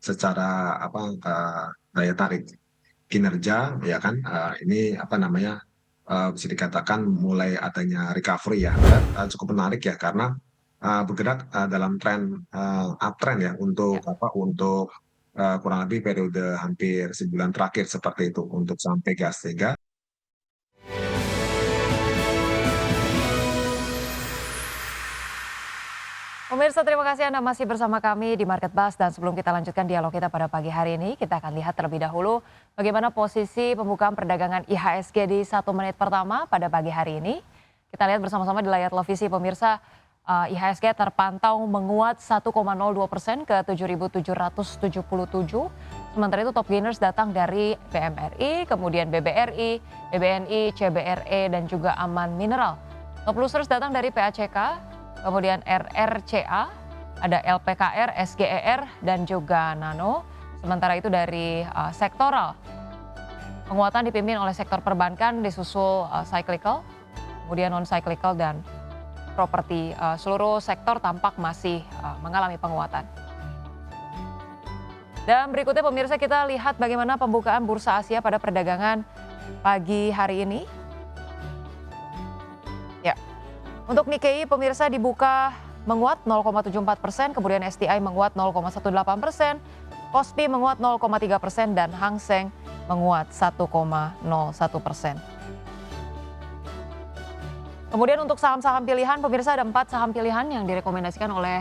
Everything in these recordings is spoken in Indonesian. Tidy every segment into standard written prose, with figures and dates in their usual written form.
secara daya tarik kinerja ya kan, ini bisa dikatakan mulai adanya recovery ya, dan cukup menarik ya karena bergerak dalam tren uptrend ya Ya. untuk kurang lebih periode hampir sebulan terakhir seperti itu untuk saham Pegas. Sehingga Pemirsa, terima kasih Anda masih bersama kami di Market Buzz, dan sebelum kita lanjutkan dialog kita pada pagi hari ini, kita akan lihat terlebih dahulu bagaimana posisi pembukaan perdagangan IHSG di 1 menit pertama pada pagi hari ini. Kita lihat bersama-sama di layar televisi pemirsa, IHSG terpantau menguat 1,02% ke 7.777. Sementara itu top gainers datang dari BMRI, kemudian BBRI, BBNI, CBRE, dan juga Aman Mineral. Top losers datang dari PACK, kemudian RRCA, ada LPKR, SGER, dan juga Nano. Sementara itu dari sektoral, penguatan dipimpin oleh sektor perbankan disusul cyclical, kemudian non-cyclical dan properti. Seluruh sektor tampak masih mengalami penguatan. Dan berikutnya pemirsa, kita lihat bagaimana pembukaan bursa Asia pada perdagangan pagi hari ini. Ya. Untuk Nikkei pemirsa dibuka menguat 0,74%, kemudian STI menguat 0,18%, Kospi menguat 0,3%, dan Hang Seng menguat 1,01%. Kemudian untuk saham-saham pilihan pemirsa, ada 4 saham pilihan yang direkomendasikan oleh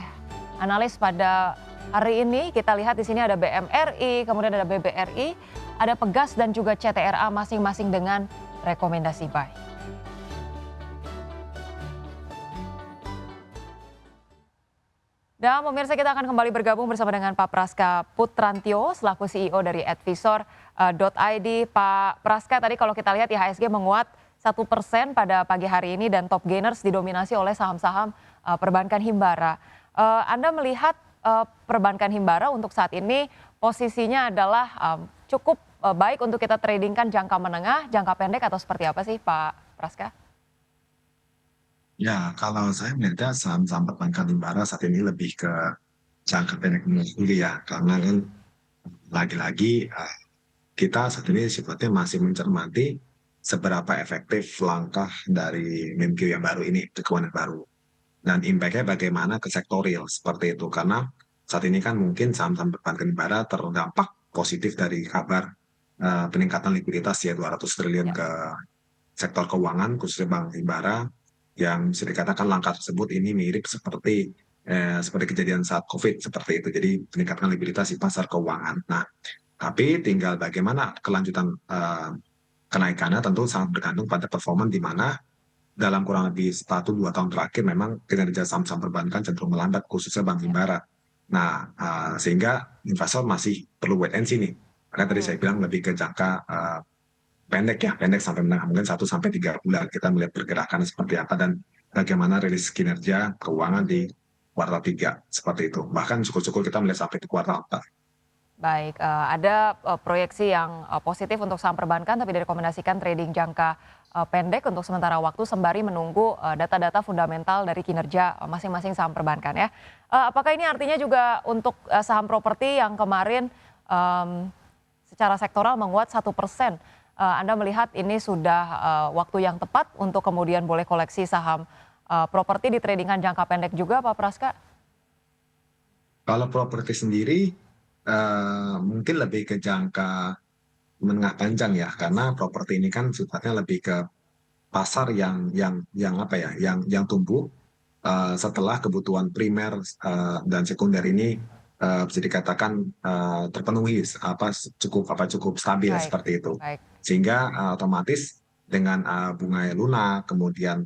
analis pada hari ini. Kita lihat di sini ada BMRI, kemudian ada BBRI, ada Pegas, dan juga CTRA, masing-masing dengan rekomendasi buy. Dan pemirsa, kita akan kembali bergabung bersama dengan Pak Praska Putrantio selaku CEO dari Advisor.id. Pak Praska, tadi kalau kita lihat IHSG menguat 1% pada pagi hari ini dan top gainers didominasi oleh saham-saham perbankan Himbara. Anda melihat perbankan Himbara untuk saat ini posisinya adalah cukup baik untuk kita tradingkan jangka menengah, jangka pendek, atau seperti apa sih Pak Praska? ya, kalau saya melihatnya saham-saham perbankan Himbara saat ini lebih ke jangka pendek dulu ya, karena kan lagi-lagi kita saat ini sifatnya masih mencermati seberapa efektif langkah dari MenQ yang baru ini, kekuatan baru. Dan impact-nya bagaimana ke sektorial seperti itu. Karena saat ini kan mungkin saham-saham perbankan Himbara terdampak positif dari kabar peningkatan likuiditas ya 200 triliun Ya. ke sektor keuangan khususnya Bank Himbara, yang bisa dikatakan langkah tersebut ini mirip seperti kejadian saat COVID seperti itu. Jadi meningkatkan likuiditas di pasar keuangan. Nah, tapi tinggal bagaimana kelanjutan kenaikannya tentu sangat bergantung pada performa di mana dalam kurang lebih 1-2 tahun terakhir memang kinerja saham-saham perbankan cenderung melambat khususnya Bank Ya. Himbara. Nah, sehingga investor masih perlu wait and see nih. Karena tadi saya bilang lebih ke jangka pendek ya, pendek sampai menengah, mungkin 1 sampai 3 bulan kita melihat pergerakan seperti apa dan bagaimana rilis kinerja keuangan di kuartal 3 seperti itu. Bahkan syukur-syukur kita melihat sampai di kuartal 4. Baik, ada proyeksi yang positif untuk saham perbankan, tapi direkomendasikan trading jangka pendek untuk sementara waktu sembari menunggu data-data fundamental dari kinerja masing-masing saham perbankan ya. Apakah ini artinya juga untuk saham properti yang kemarin secara sektoral menguat 1%? Anda melihat ini sudah waktu yang tepat untuk kemudian boleh koleksi saham properti di tradingan jangka pendek juga, Pak Praska? Kalau properti sendiri mungkin lebih ke jangka menengah panjang ya, karena properti ini kan sifatnya lebih ke pasar yang apa ya, yang tumbuh setelah kebutuhan primer dan sekunder ini bisa dikatakan terpenuhi cukup stabil Baik, seperti itu. baik. Sehingga otomatis dengan bunga lunak, kemudian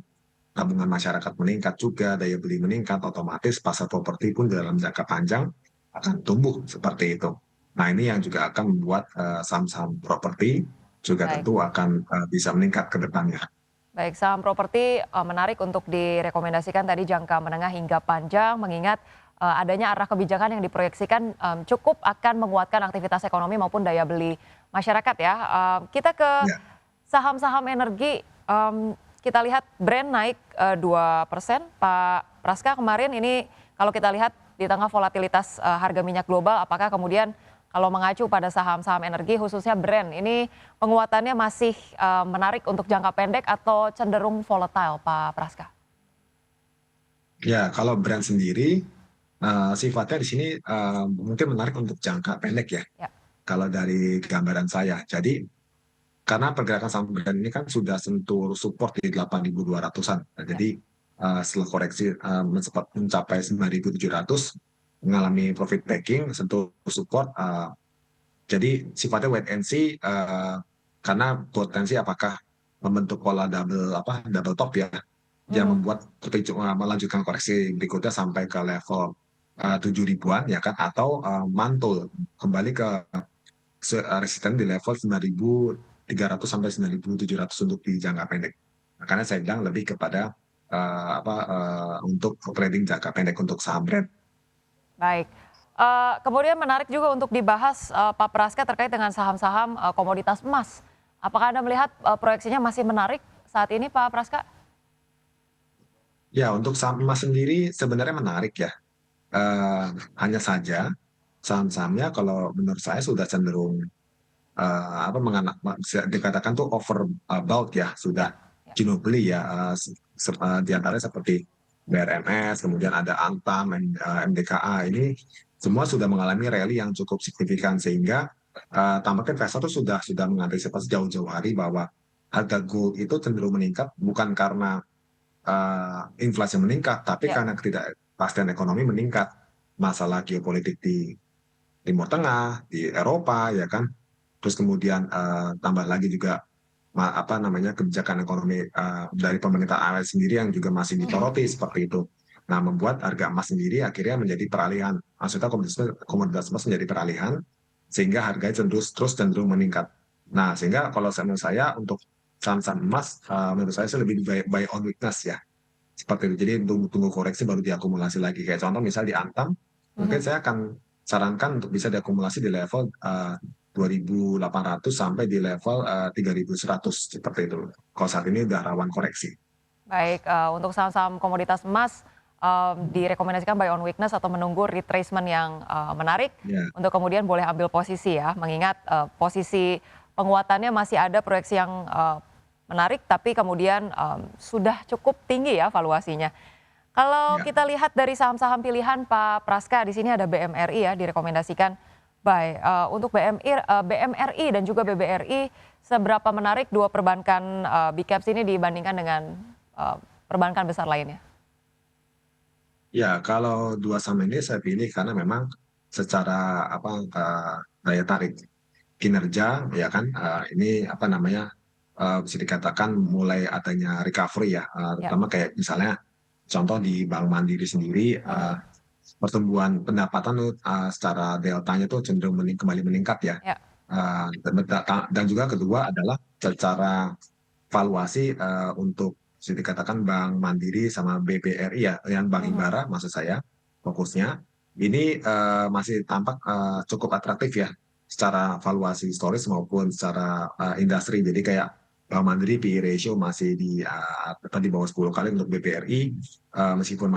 tabungan masyarakat meningkat juga, daya beli meningkat, otomatis pasar properti pun dalam jangka panjang akan tumbuh seperti itu. Nah, ini yang juga akan membuat saham-saham properti juga Baik. tentu akan bisa meningkat ke depannya. Baik, saham properti menarik untuk direkomendasikan tadi jangka menengah hingga panjang, mengingat adanya arah kebijakan yang diproyeksikan cukup akan menguatkan aktivitas ekonomi maupun daya beli masyarakat ya. Kita ke Ya. saham-saham energi, kita lihat Brent naik 2%. Pak Praska, kemarin ini kalau kita lihat di tengah volatilitas harga minyak global, apakah kemudian kalau mengacu pada saham-saham energi khususnya Brent, ini penguatannya masih menarik untuk jangka pendek atau cenderung volatile, Pak Praska? Ya, kalau brand sendiri sifatnya di sini mungkin menarik untuk jangka pendek ya. Ya. Kalau dari gambaran saya, jadi karena pergerakan saham brand ini kan sudah sentuh support di 8.200-an. Nah, Ya. jadi setelah koreksi sempat mencapai 9.700, mengalami profit taking, sentuh support. Jadi sifatnya wait and see karena potensi apakah membentuk pola double top ya, yang Mhm. membuat melanjutkan koreksi berikutnya sampai ke level 7 ribuan ya kan, atau mantul kembali ke resisten di level 9.300 sampai 9.700 untuk di jangka pendek. Makanya saya bilang lebih kepada untuk trading jangka pendek untuk saham brand. Baik. Kemudian menarik juga untuk dibahas, Pak Praska terkait dengan saham-saham, komoditas emas. Apakah Anda melihat, proyeksinya masih menarik saat ini, Pak Praska? Ya, untuk saham emas sendiri sebenarnya menarik ya. Eh, Hanya saja saham-sahamnya kalau menurut saya sudah cenderung bisa dikatakan tuh overbought ya, sudah Ya, ya. jenuh beli ya. Di antaranya seperti BRMS, kemudian ada Antam, MDKA, ini semua sudah mengalami rally yang cukup signifikan, sehingga tampaknya investor itu sudah mengantisipasi jauh-jauh hari bahwa harga gold itu cenderung meningkat bukan karena inflasi meningkat, tapi Ya. karena ketidakpastian ekonomi meningkat, masalah geopolitik di Timur Tengah, di Eropa, ya kan. Terus kemudian tambah lagi juga apa namanya kebijakan ekonomi dari pemerintah AS sendiri yang juga masih Mhm. disoroti seperti itu. Nah, membuat harga emas sendiri akhirnya menjadi peralihan. Maksudnya komoditas emas menjadi peralihan sehingga harganya terus cenderung meningkat. Nah, sehingga kalau menurut saya untuk saham-saham emas menurut saya sih lebih buy on weakness ya. Seperti itu. Jadi tunggu koreksi baru diakumulasi lagi. Kayak contoh misal di Antam, mungkin Mhm. saya akan sarankan untuk bisa diakumulasi di level 2.800 sampai di level 3.100 seperti itu. Kalau saat ini udah rawan koreksi. Baik, untuk saham-saham komoditas emas, direkomendasikan buy on weakness atau menunggu retracement yang, menarik Ya, untuk kemudian boleh ambil posisi ya, mengingat, posisi penguatannya masih ada proyeksi yang, menarik tapi kemudian, sudah cukup tinggi ya valuasinya. Kalau ya. kita lihat dari saham-saham pilihan Pak Praska, di sini ada BMRI ya direkomendasikan buy. Untuk BMRI dan juga BBRI, seberapa menarik dua perbankan, big caps ini dibandingkan dengan, perbankan besar lainnya? Ya, kalau dua saham ini saya pilih karena memang secara daya tarik kinerja ya kan, ini apa namanya, bisa dikatakan mulai adanya recovery ya, Ya. terutama kayak misalnya contoh di Bank Mandiri sendiri, Mhm. pertumbuhan pendapatan tuh secara deltanya tuh cenderung kembali meningkat ya. Ya. Dan juga kedua adalah secara valuasi untuk bisa dikatakan Bank Mandiri sama BBRI ya, yang Bank Mhm. Himbara maksud saya fokusnya ini masih tampak cukup atraktif ya secara valuasi historis maupun secara industri. Jadi kayak Bank Mandiri PE ratio masih di bawah 10 kali, untuk BBRI meskipun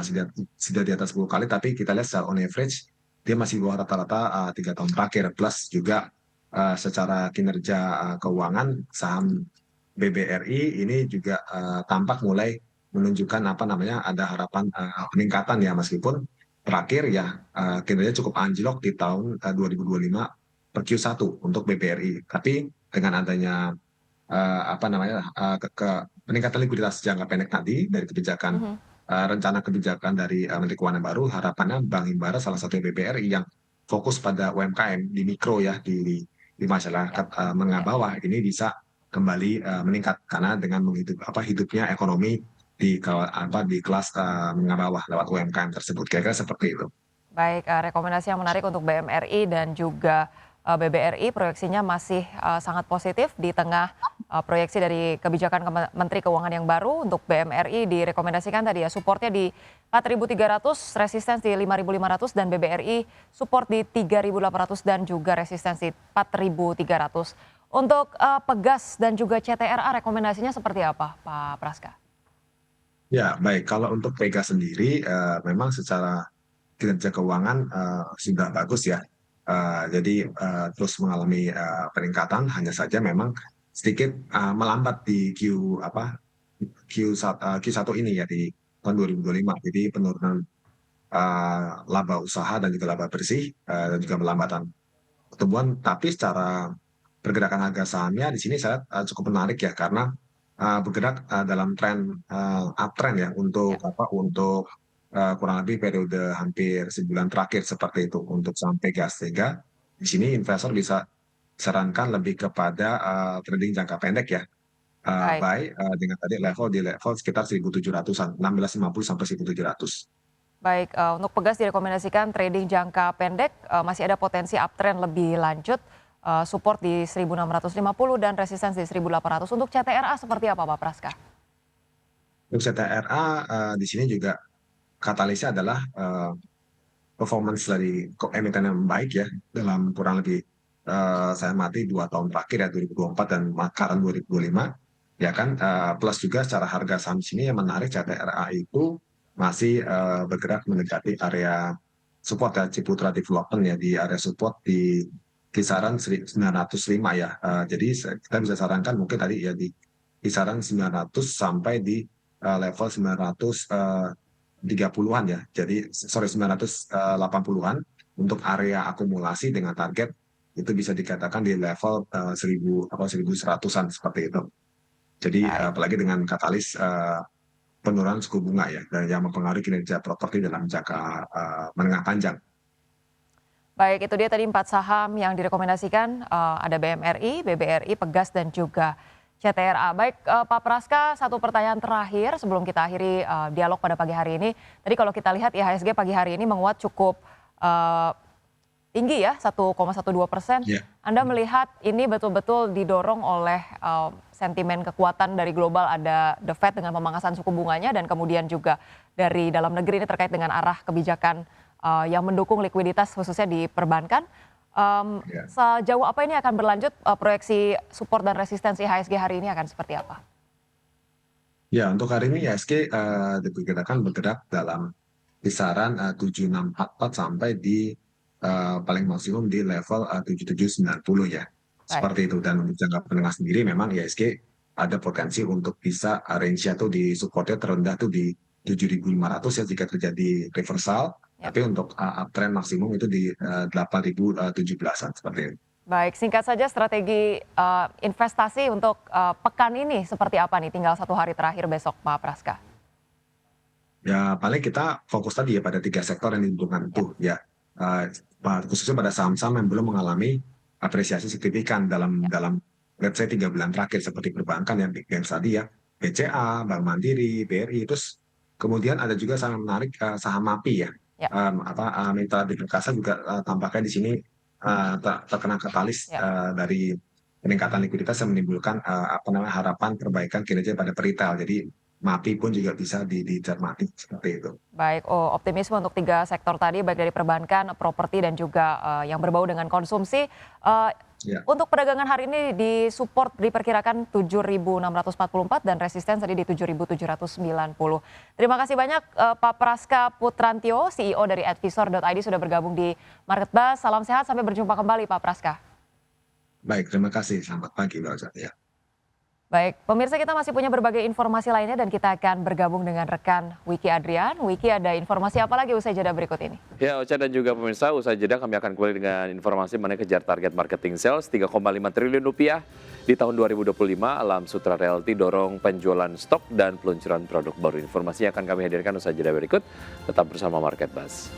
sudah di atas 10 kali, tapi kita lihat secara on average dia masih di bawah rata-rata 3 tahun terakhir. Plus juga secara kinerja keuangan saham BBRI ini juga tampak mulai menunjukkan apa namanya ada harapan peningkatan ya, meskipun terakhir ya kinerja cukup anjlok di tahun 2025 per Q1 untuk BBRI. Tapi dengan adanya apa namanya peningkatan likuiditas jangka pendek tadi dari kebijakan Mhm. rencana kebijakan dari Menteri Keuangan baru, harapannya Bank Himbara salah satu BBRI yang fokus pada UMKM di mikro ya, di Ya. masyarakat menengah Ya. bawah ini bisa kembali meningkat karena dengan hidupnya ekonomi di kelas menengah bawah lewat UMKM tersebut, kira-kira seperti itu. Baik, rekomendasi yang menarik untuk BMRI dan juga, BBRI proyeksinya masih, sangat positif di tengah, proyeksi dari kebijakan Menteri Keuangan yang baru. Untuk BMRI direkomendasikan tadi ya supportnya di 4.300, resistance di 5.500, dan BBRI support di 3.800 dan juga resistensi 4.300. Untuk, Pegas dan juga CTRA rekomendasinya seperti apa, Pak Praska? Ya, baik. Kalau untuk Pega sendiri, memang secara kinerja keuangan sudah bagus ya. Jadi terus mengalami peningkatan, hanya saja memang sedikit melambat di Q1 ini ya di tahun 2025. Jadi penurunan laba usaha dan juga laba bersih dan juga melambatan pertumbuhan. Tapi secara pergerakan harga sahamnya di sini saya cukup menarik ya, karena bergerak dalam tren uptrend ya Ya, untuk kurang lebih periode hampir sebulan terakhir seperti itu untuk saham Pegas. Sehingga di sini investor bisa sarankan lebih kepada trading jangka pendek ya. baik. Buy dengan tadi di level sekitar 1.700-an, 1650 sampai 1.700. Baik, untuk Pegas direkomendasikan trading jangka pendek, masih ada potensi uptrend lebih lanjut, support di 1.650 dan resistance di 1.800. Untuk CTRA seperti apa Pak Praska? Untuk CTRA di sini juga katalisnya adalah performance dari emiten yang baik ya, dalam kurang lebih saya amati 2 tahun terakhir ya, 2024 dan Makaran 2025 ya kan, plus juga secara harga saham sini yang menarik, CTRA itu masih bergerak mendekati area support ya, Ciputra Development ya, di area support di kisaran 905 ya. Jadi kita bisa sarankan mungkin tadi ya di kisaran 900 sampai di level 930-an ya. Jadi 980-an untuk area akumulasi dengan target itu bisa dikatakan di level 1100-an seperti itu. Jadi Baik. apalagi dengan katalis penurunan suku bunga ya, dan yang mempengaruhi kinerja properti dalam jangka menengah panjang. Baik, itu dia tadi 4 saham yang direkomendasikan, ada BMRI, BBRI, Pegas, dan juga CTRA. Baik, Pak Praska, satu pertanyaan terakhir sebelum kita akhiri dialog pada pagi hari ini. Tadi kalau kita lihat IHSG pagi hari ini menguat cukup eh, tinggi ya, 1,12%. Ya. Anda melihat ini betul-betul didorong oleh sentimen kekuatan dari global, ada The Fed dengan pemangkasan suku bunganya, dan kemudian juga dari dalam negeri ini terkait dengan arah kebijakan yang mendukung likuiditas khususnya di perbankan. Ya. Sejauh apa ini akan berlanjut, proyeksi support dan resistensi IHSG hari ini akan seperti apa? Ya, untuk hari ini IHSG diperkirakan bergerak dalam kisaran 7644 sampai di paling maksimum di level 7790 ya. Baik. Seperti itu. Dan untuk jangka menengah sendiri memang IHSG ada potensi untuk bisa range-nya tuh di supportnya terendah tuh di 7.500 ya jika terjadi reversal. Ya. Tapi untuk uptrend maksimum itu di 8.017-an seperti itu. Baik, singkat saja strategi investasi untuk pekan ini seperti apa nih? Tinggal 1 hari terakhir besok, Pak Praska. Ya paling kita fokus tadi ya pada 3 sektor yang diuntungkan Ya. itu ya. Khususnya pada saham-saham yang belum mengalami apresiasi signifikan dalam Ya. dalam let's say 3 bulan terakhir, seperti perbankan yang big banks tadi ya, BCA, Bank Mandiri, BRI. Terus kemudian ada juga saham menarik, saham MAPI ya. Ya. Mitra di Perkasa juga tampaknya di sini terkena katalis Ya. dari peningkatan likuiditas yang menimbulkan harapan perbaikan kinerja pada peritel. Jadi MAPI pun juga bisa dicermati seperti itu. Baik, optimisme untuk 3 sektor tadi, baik dari perbankan, properti, dan juga yang berbau dengan konsumsi. Ya. Untuk perdagangan hari ini di support diperkirakan 7.644 dan resisten tadi di 7.790. Terima kasih banyak Pak Praska Putrantio, CEO dari Advisor.id sudah bergabung di Market Buzz. Salam sehat, sampai berjumpa kembali Pak Praska. Baik, terima kasih. Selamat pagi, Mbak Ojat. Ya. Baik, pemirsa, kita masih punya berbagai informasi lainnya dan kita akan bergabung dengan rekan Wiki Adrian. Wiki, ada informasi apa lagi usai jeda berikut ini? Ya, Ocha dan juga pemirsa, usai jeda kami akan kembali dengan informasi mengenai kejar target marketing sales 3,5 triliun rupiah di tahun 2025. Alam Sutra Realty dorong penjualan stok dan peluncuran produk baru. Informasi yang akan kami hadirkan usai jeda berikut. Tetap bersama Market Buzz.